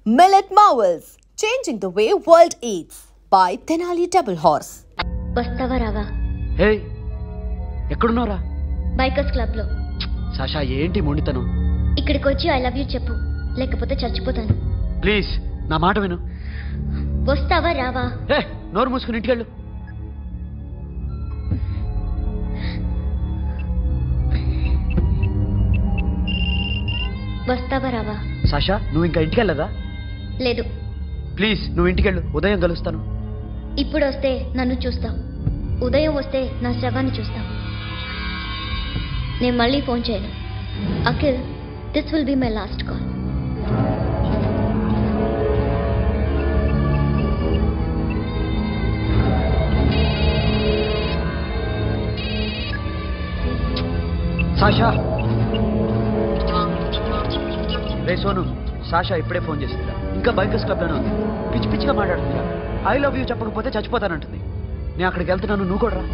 Millet Marvels, changing the way world eats by Tenali Double Horse. వస్తావా రావా? హే ఎక్కడున్నారా? Bikers club లో. Sasha ఏంటి మొండితనం? ఇక్కడికి వచ్చి ఐ లవ్ యూ చెప్పు, లేకపోతే చచ్చిపోతాను. ప్లీజ్ నా మాట విను. వస్తావా రావా? హే నోరు మూసుకుని ఇంటికెళ్ళు. వస్తావా రావా? సాషా నువ్వు ఇంకా ఇంటికెళ్ళదా? లేదు. ప్లీజ్ నువ్వు ఇంటికెళ్ళు, ఉదయం కలుస్తాను. ఇప్పుడు వస్తే నన్ను చూస్తావు, ఉదయం వస్తే నా శవాన్ని చూస్తావు. నేను మళ్ళీ ఫోన్ చేయను. Akhil, this will be my last call. Sasha ray Sonu, Sasha ఇప్పుడే ఫోన్ చేసిందిరా. ఇంకా బైకర్స్ క్లబ్లోనే ఉంది. పిచ్చి పిచ్చిగా మాట్లాడుతుందిరా. ఐ లవ్ యూ చెప్పకపోతే చచ్చిపోతానంటుంది. నేను అక్కడికి వెళ్తున్నాను, నువ్వు కూడా రా.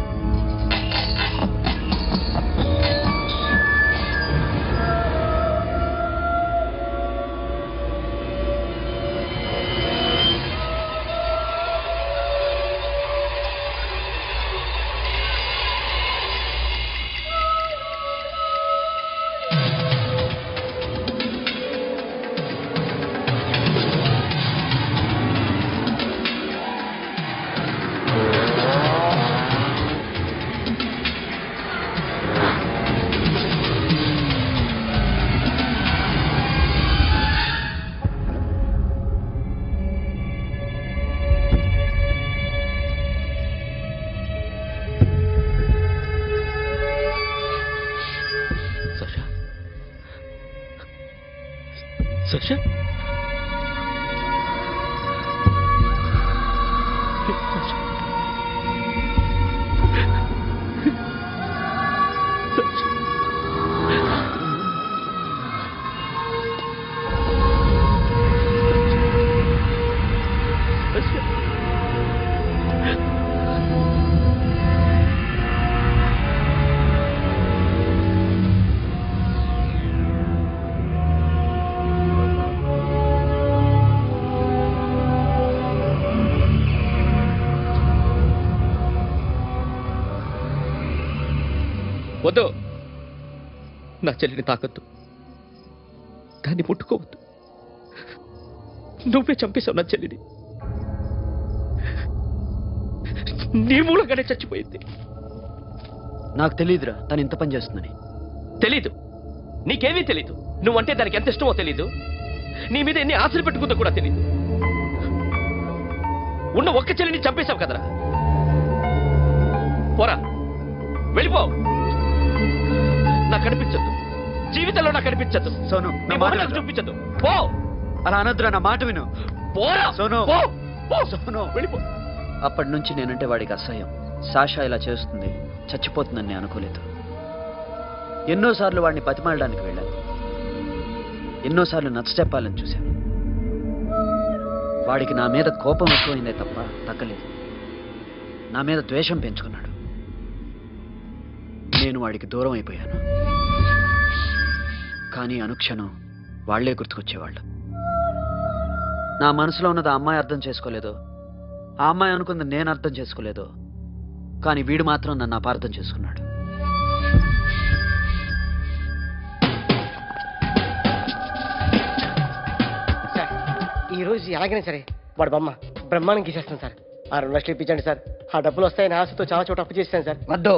Sasha? వద్దు, నా చెల్లిని తాకద్దు, దాన్ని ముట్టుకోవద్దు. నువ్వే చంపేశావు నా చెల్లిని. నీ మూలంగానే చచ్చిపోయింది. నాకు తెలియదురా తను ఇంత పని చేస్తుందని. తెలీదు, నీకేమీ తెలీదు. నువ్వంటే దానికి ఎంత ఇష్టమో తెలీదు. నీ మీద ఎన్ని ఆశలు పెట్టుకుందో కూడా తెలీదు. ఉన్న ఒక్క చెల్లిని చంపేశావు కదరా. పోరా, వెళ్ళిపో. నాకు కనిపించద్దు, జీవితంలో నాకు కనిపించద్దు. సోను నీ మొహం చూపించద్దు. పో. అలా అనొద్దురా, నా మాట విను. పోరా సోను. సోను వెళ్ళిపో. అప్పటి నుంచి నేనంటే వాడికి అసహ్యం. సాషా ఇలా చేస్తుంది, చచ్చిపోతుందని నేను అనుకోలేదు. ఎన్నోసార్లు వాడిని బతిమాలడానికి వెళ్ళాను, ఎన్నోసార్లు నచ్చ చెప్పాలని చూశాను. వాడికి నా మీద కోపం ఎక్కువైందే తప్ప తగ్గలేదు. నా మీద ద్వేషం పెంచుకున్నాడు. నేను వాడికి దూరం అయిపోయాను. కానీ అనుక్షణం వాళ్లే గుర్తుకొచ్చేవాళ్ళు. నా మనసులో ఉన్నది ఆ అమ్మాయి అర్థం చేసుకోలేదు, ఆ అమ్మాయి అనుకుంది నేను అర్థం చేసుకోలేదు. కానీ వీడు మాత్రం నన్ను అపార్థం చేసుకున్నాడు. సార్ ఈరోజు ఎలాగైనా సరే వాడు బొమ్మ బ్రహ్మాండం గీసేస్తాను సార్. ఆ 2 లక్షలు ఇప్పించండి సార్. ఆ డబ్బులు వస్తాయని ఆశతో చాలా చోట అప్పు చేశాను సార్. వద్దు,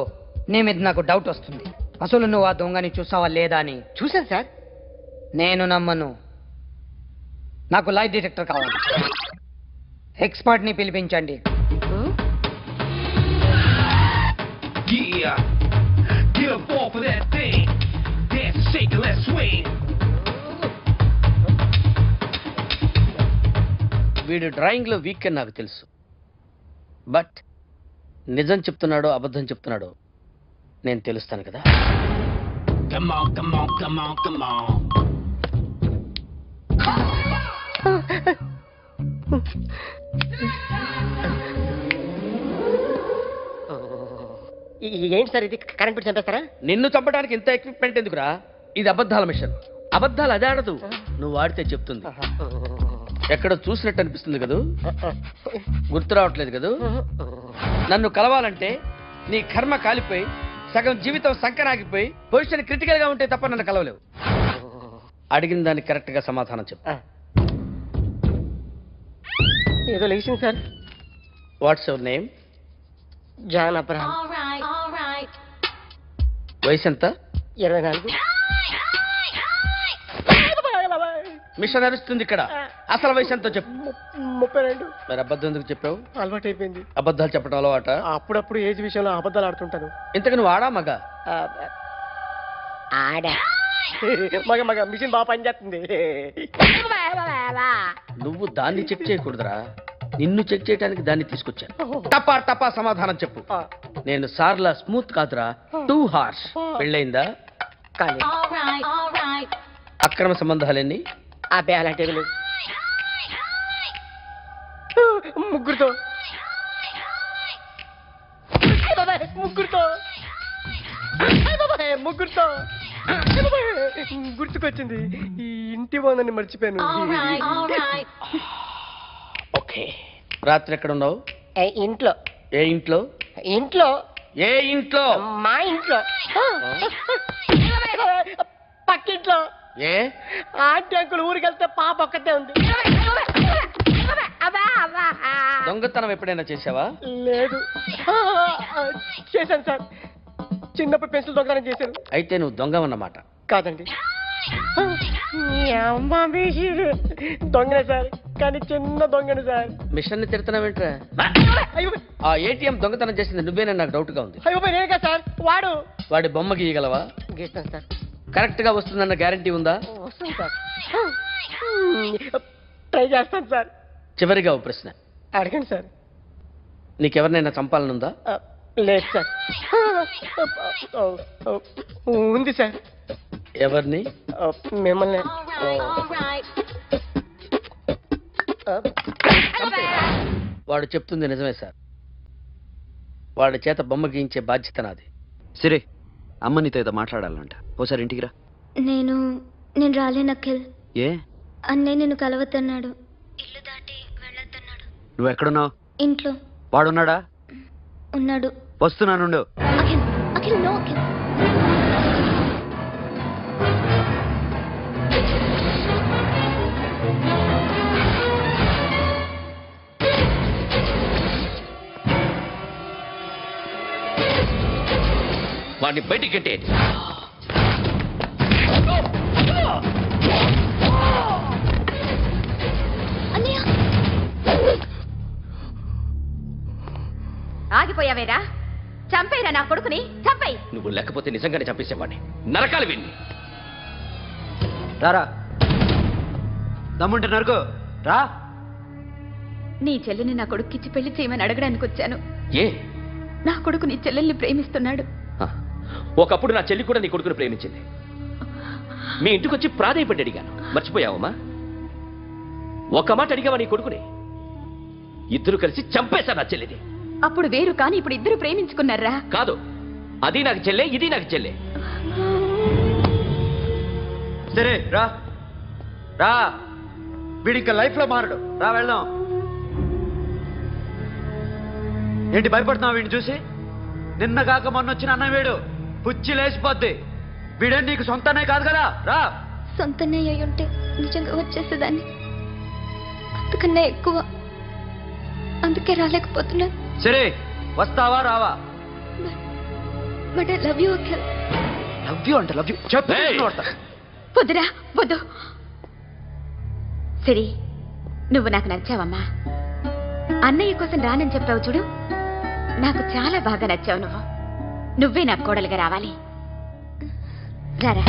నీ మీద నాకు డౌట్ వస్తుంది. అసలు నువ్వు ఆ దొంగని చూసావా లేదా అని. చూశాను సార్. నేను నమ్మను. నాకు లై డిటెక్టర్ కావాలి. ఎక్స్పర్ట్ ని పిలిపించండి. వీడు డ్రాయింగ్ లో వీక్ అని నాకు తెలుసు. బట్ నిజం చెప్తున్నాడో అబద్ధం చెప్తున్నాడో నేను తెలుస్తాను కదా. Come on, come on, come on, come on. ఏంటి సార్ ఇది? కరెంట్ పెట్టి చంపేస్తారా? నిన్ను చంపడానికి ఇంత ఎక్విప్మెంట్ ఎందుకురా? ఇది అబద్ధాల మిషన్. అబద్ధాలు అదే ఆడదు, నువ్వు ఆడితే చెప్తుంది. ఎక్కడ చూసినట్టు అనిపిస్తుంది కదూ? గుర్తు రావట్లేదు కదూ? నన్ను కలవాలంటే నీ కర్మ కాలిపోయి సగం జీవితం సంకనాగిపోయి పొజిషన్ క్రిటికల్ గా ఉంటే తప్ప నన్ను కలవలేవు. అడిగిన దానికి కరెక్ట్ గా సమాధానం చెప్పు. ఏదో లేచింది sir. What's your name? John Abraham. వయసు ఎంత? 24. మిషన్ నడుస్తుంది ఇక్కడ. అసలు వయసు ఎంతో చెప్పు. 32. మరి అబద్ధం ఎందుకు చెప్పావు? అలవాటు అయిపోయింది. అబద్ధాలు చెప్పడం అలవాట? అప్పుడప్పుడు ఏజ్ విషయంలో అబద్ధాలు ఆడుతుంటాను. ఇంతకు నువ్వు ఆడా మగ? ఆడా. మగ మగ మిషన్ బాగా పనిచేస్తుంది. నువ్వు దాన్ని చెక్ చేయకూడదురా, నిన్ను చెక్ చేయడానికి దాన్ని తీసుకొచ్చాను. టపా సమాధానం చెప్పు. నేను సార్లా స్మూత్ కాదురా, టూ హార్ష్. పెళ్ళయిందా? కానీ అక్రమ సంబంధాలన్నీ? అబ్బే అలాంటివి లేవు. ముగ్గురుతో ముగ్గురుతో గుర్తుకొచ్చింది. ఈ ఇంటి బాగుందని మర్చిపోయాను. ఓకే. రాత్రి ఎక్కడ ఉన్నావు? ఇంట్లో. ఏ ఇంట్లో? ఇంట్లో. ఏ ఇంట్లో? మా ఇంట్లో. పక్కింట్లో. ఏ ఆంటీ అంకుల్ ఊరికి వెళ్తే పాప ఒక్కతే ఉంది. దొంగతనం ఎప్పుడైనా చేసావా? లేదు. చేశాను సార్. చిన్నప్పుడు పెన్సిల్ దొంగతనం చేశాను. అయితే నువ్వు దొంగవన్నమాట. కాదండి, దొంగనే సార్, కానీ చిన్న దొంగను సార్. మిషన్ ని తిడుతున్నావేంట్రా? అయ్యో ఆ ఏటీఎం దొంగతనం చేసింది నువ్వేనని నాకు డౌట్ గా ఉంది. అయ్యో నేనే సార్. వాడి బొమ్మ గీయగలవా? గీస్తాను సార్. కరెక్ట్ గా వస్తుందన్న గ్యారంటీ ఉందా? వస్తాను సార్. ట్రై చేస్తాను సార్. చివరిగా ఓ ప్రశ్న అడగండి సార్. నీకెవరినైనా చంపాలనుందా? లేదు సార్. ఉంది సార్. ఎవరిని? మిమ్మల్ని. వాడు చెప్తుంది నిజమే సార్. వాడి చేత బొమ్మ గీయించే బాధ్యత నాది. సిరి, అమ్మ నీతో ఏదో మాట్లాడాలంట. ఓసారి ఇంటికి రా. నేను రాలేను అఖిల్. ఏ? అన్నయ్య నిన్ను కలవద్దన్నాడు. ఇల్లు దాటి వెళ్ళొద్దన్నాడు. నువ్వు ఎక్కడున్నావు? ఇంట్లో. వాడున్నాడా? ఉన్నాడు. వస్తున్నానుండు. అఖిల్ అఖిల్ నో అఖిల్. వాడిని బయటికి కట్టేయండి. ఆగిపోయావేరా? చంపేరా నా కొడుకుని, చంపేయి. నువ్వు లేకపోతే నిజంగానే చంపేసేవాడిని. నరకాలి విన్ని. రారా, దమ్ముంటే నరకు రా. నీ చెల్లిని నా కొడుక్కిచ్చి పెళ్లి చేయమని అడగడానికి వచ్చాను. ఏ? నా కొడుకు నీ చెల్లెల్ని ప్రేమిస్తున్నాడు. ఒకప్పుడు నా చెల్లి కూడా నీ కొడుకుని ప్రేమించింది. మీ ఇంటికి వచ్చి ప్రాధాయపడి అడిగాను. మర్చిపోయావమ్మా? ఒక మాట అడిగావా నీ కొడుకుని? ఇద్దరు కలిసి చంపేశారు నా చెల్లిని. అప్పుడు వేరు, కానీ ఇప్పుడు ఇద్దరు ప్రేమించుకున్నారా? కాదు, అది నాకు చెల్లె, ఇది నాకు చెల్లె. సరే రా రా, వీడి ఇంకా లైఫ్ లో మారడు. రా వెళ్దాం. ఏంటి భయపడుతున్నావు వీడిని చూసి? నిన్న కాక మొన్న వచ్చిన అన్న వీడు పుచ్చి లేచిపోద్ది. వీడే నీకు సొంతనే కాదు కదా. రా. సొంతనే అయి ఉంటే నిజంగా వచ్చేసేదాన్ని. అంతకన్నా ఎక్కువ. అందుకే రాలేకపోతున్నా. సరే, వస్తావా రావా? But I love you Akhil. Love you అంటే లవ్ యూ చెప్పు. వద్దురా, వద్దు. సరే, నువ్వు నాకు నచ్చావమ్మా. అన్నయ్య కోసం రానని చెప్పావు చూడు, నాకు చాలా బాగా నచ్చావు. నువ్వే నాకు కోడలుగా రావాలి. రారా.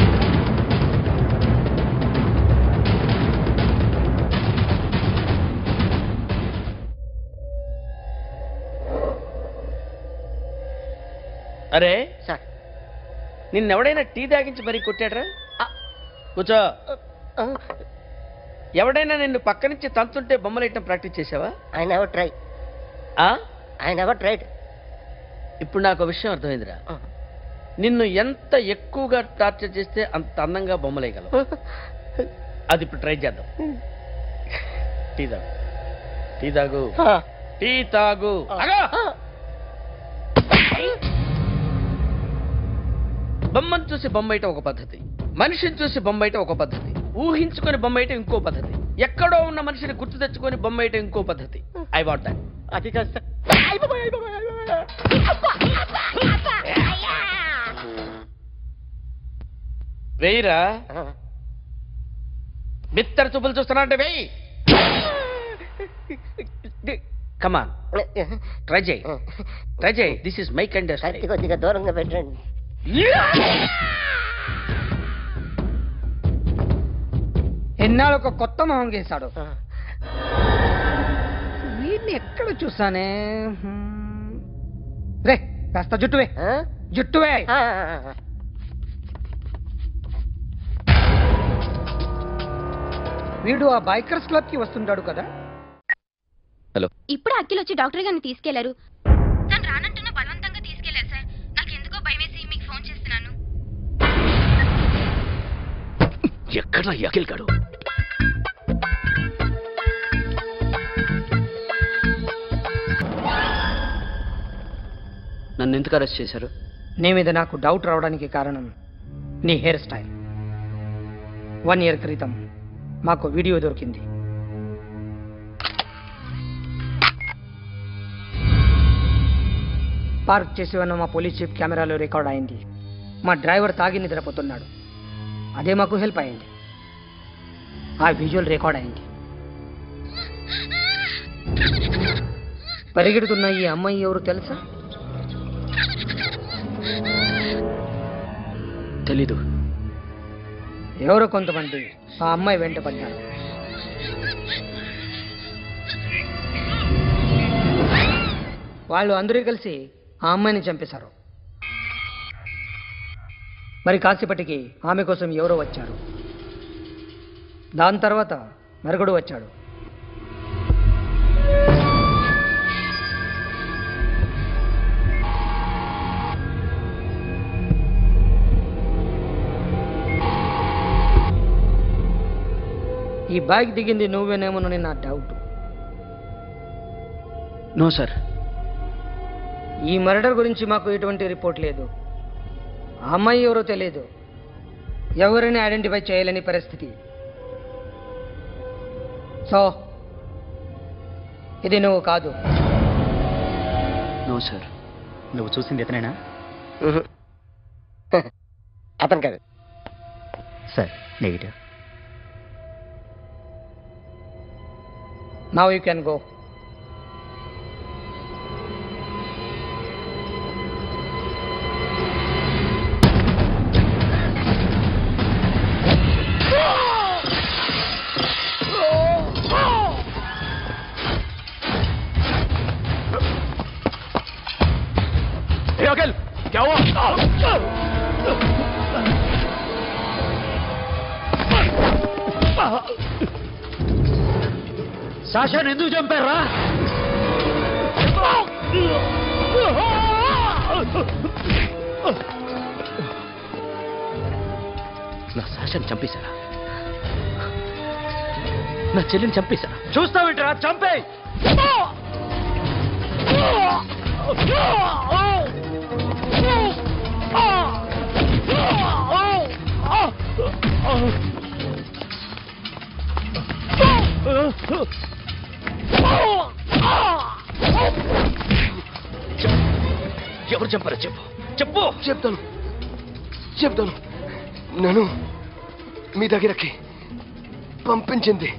అరే సార్, నిన్నెవడైనా టీ తాగించి మరీ కొట్టాడరా? కూర్చో. ఎవడైనా నిన్ను పక్క నుంచి తంతుంటే బొమ్మలేయటం ప్రాక్టీస్ చేసావా? I never try. I never tried. ఇప్పుడు నాకు విషయం అర్థమైందిరా. నిన్ను ఎంత ఎక్కువగా టార్చర్ చేస్తే అంత అందంగా బొమ్మలేయగలవు. అది ఇప్పుడు ట్రై చేద్దాం. టీ తాగు, టీ తాగు, టీ తాగు. బొమ్మను చూసి బొమ్మయటం ఒక పద్ధతి, మనిషిని చూసి బొమ్మయటం ఒక పద్ధతి, ఊహించుకొని బొమ్మయటం ఇంకో పద్ధతి, ఎక్కడో ఉన్న మనిషిని గుర్తు తెచ్చుకొని బొమ్మయటం ఇంకో పద్ధతి. I want that. అది కాదు సార్. వెయ్యిరా, బిత్తర చూపులు చూస్తున్నా అంటే వెయ్యి. కమాన్, ట్రై చేయి, ట్రై చేయి. This is my kind. కొద్దిగా దూరంగా పెట్టండి. ఎన్నాళ్ళు ఒక కొత్త మొహం గీశాడు. వీడిని ఎక్కడ చూసానే? రే కాస్త జుట్టువే, జుట్టువే. వీడు ఆ బైకర్స్ క్లబ్ కి వస్తుంటాడు కదా. ఇప్పుడు అఖిల్ వచ్చి డాక్టర్ గారిని తీసుకెళ్లారు. తను రానంటున్న బలవంతంగా తీసుకెళ్లారు సార్. నాకు ఎందుకో భయం వేసి మీకు ఫోన్ చేస్తున్నాను. ఎక్కడ అఖిల్ గాడు? నన్ను ఎందుకు అరెస్ట్ చేశారు? నీ మీద నాకు డౌట్ రావడానికి కారణం నీ హెయిర్ స్టైల్. 1 year క్రితం మాకు వీడియో దొరికింది. పార్క్ చేసి ఉన్న మా పోలీస్ జీప్ కెమెరాలో రికార్డ్ అయింది. మా డ్రైవర్ తాగి నిద్రపోతున్నాడు. అదే మాకు హెల్ప్ అయింది. ఆ విజువల్ రికార్డ్ అయింది. పరిగెడుతున్న ఈ అమ్మాయి ఎవరు తెలుసా? తెలీదు. ఎవరో కొంతమంది ఆ అమ్మాయి వెంట పడ్డారు. వాళ్ళు అందరూ కలిసి ఆ అమ్మాయిని చంపేశారు. మరి కాసేపటికి ఆమె కోసం ఎవరో వచ్చారు. దాని తర్వాత మరొకడు వచ్చాడు. ఈ బ్యాగ్ దిగింది నువ్వేనేమోనని నా డౌట్. No sir. ఈ మర్డర్ గురించి మాకు ఎటువంటి రిపోర్ట్ లేదు. ఆ అమ్మాయి ఎవరో తెలియదు. ఎవరిని ఐడెంటిఫై చేయలేని పరిస్థితి. సో ఇది నువ్వు కాదు. No sir. నువ్వు చూసింది ఇతనేనా? అతను కాదు సార్. Negative. Now you can go. సాషాను ఎందుకు చంపారా? నా సాషాను చంపేశారా? నా చెల్లిని చంపేశారా? చూస్తావేంట్రా? చంపే. ఎవరు చంపారో చెప్పు. చెప్పు. చెప్తాను. నేను మీ దగ్గరకి పంపించింది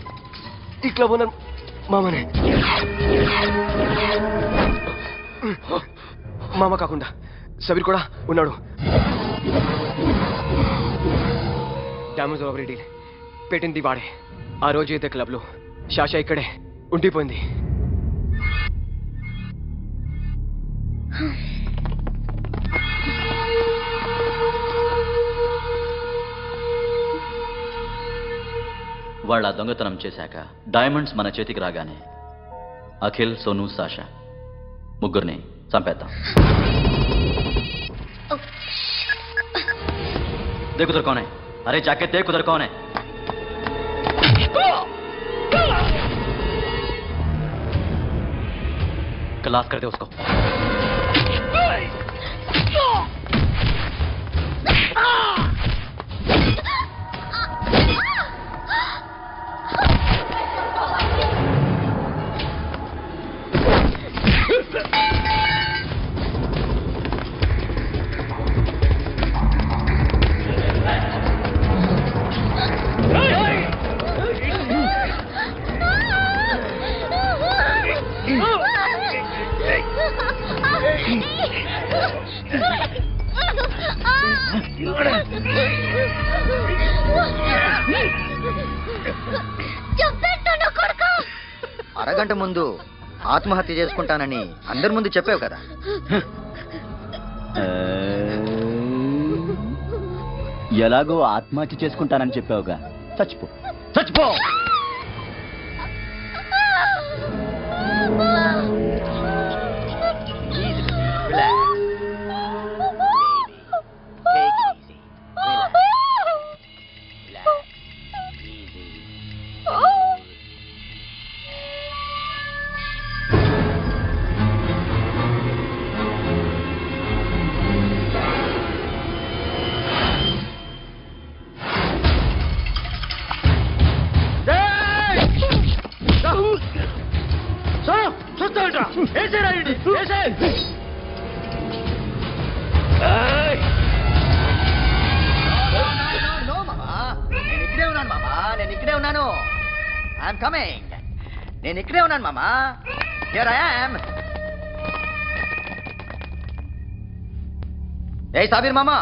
ఈ క్లబ్ ఓనర్ మామనే. మామ కాకుండా సబీర్ కూడా ఉన్నాడు. డ్యామేజ్ ఓవర్ డీల్ పెట్టింది వాడే. ఆ రోజు అయితే క్లబ్లో శాషా ఇక్కడే ఉండిపోయింది. వాళ్ళ దొంగతనం చేశాక డైమండ్స్ మన చేతికి రాగానే అఖిల్, సోను, సాషా ముగ్గురిని చంపేద్దాం. देखो उधर कौन है? अरे जाके देख उधर कौन है? का लाश कर दे उसको। అరగంట ముందు ఆత్మహత్య చేసుకుంటానని అందరి ముందు చెప్పావు కదా. ఎలాగో ఆత్మహత్య చేసుకుంటానని చెప్పావుగా, చచ్చిపో చచ్చిపో. నేను ఇక్కడే ఉన్నాను మామా. Here I am. ఏ సాబీర్ మామా,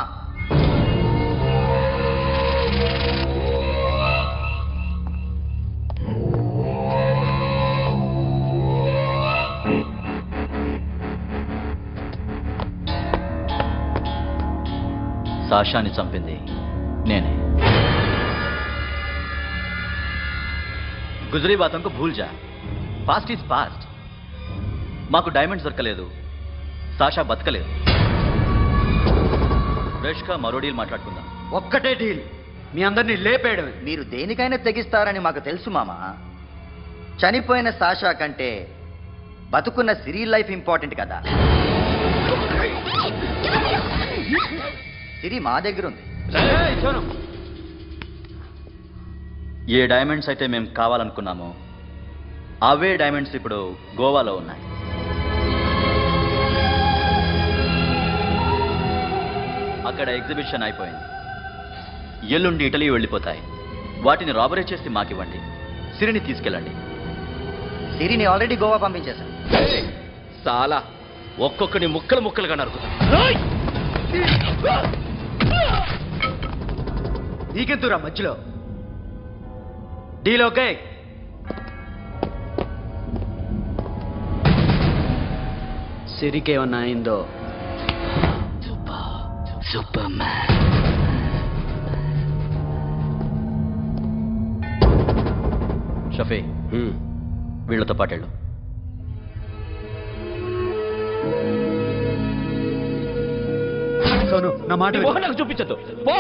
సాషాని చంపింది నేనే. గుజరీ బాతంకు భూల్ జా, పాస్ట్ ఈజ్ పాస్ట్. మాకు డైమండ్స్ దొరకలేదు, సాషా బతకలేదు. రేష్కా మరో డీల్ మాట్లాడుకుందాం. ఒక్కటే డీల్, మీ అందరినీ లేపేయడం. మీరు దేనికైనా తెగిస్తారని మాకు తెలుసు మామా. చనిపోయిన సాషా కంటే బతుకున్న సిరి లైఫ్ ఇంపార్టెంట్ కదా. సిరి మా దగ్గర ఉంది. ఏ డైమండ్స్ అయితే మేము కావాలనుకున్నామో అవే డైమండ్స్ ఇప్పుడు గోవాలో ఉన్నాయి. అక్కడ ఎగ్జిబిషన్ అయిపోయింది. ఎల్లుండి ఇటలీ వెళ్ళిపోతాయి. వాటిని రాబరీ చేసి మాకివ్వండి. సిరిని తీసుకెళ్ళండి. సిరిని ఆల్రెడీ గోవా పంపించేశాను. చాలా ఒక్కొక్కని ముక్కలు ముక్కలుగా నరుకుతా. నీకెందురా మధ్యలో? Deal okay? సిరికేమన్నా అయిందో సూపర్ మ్యాన్. షఫీ, వీళ్ళతో పాటేళ్ళు. సోను, నా మాట నాకు చూపించద్దు. పో.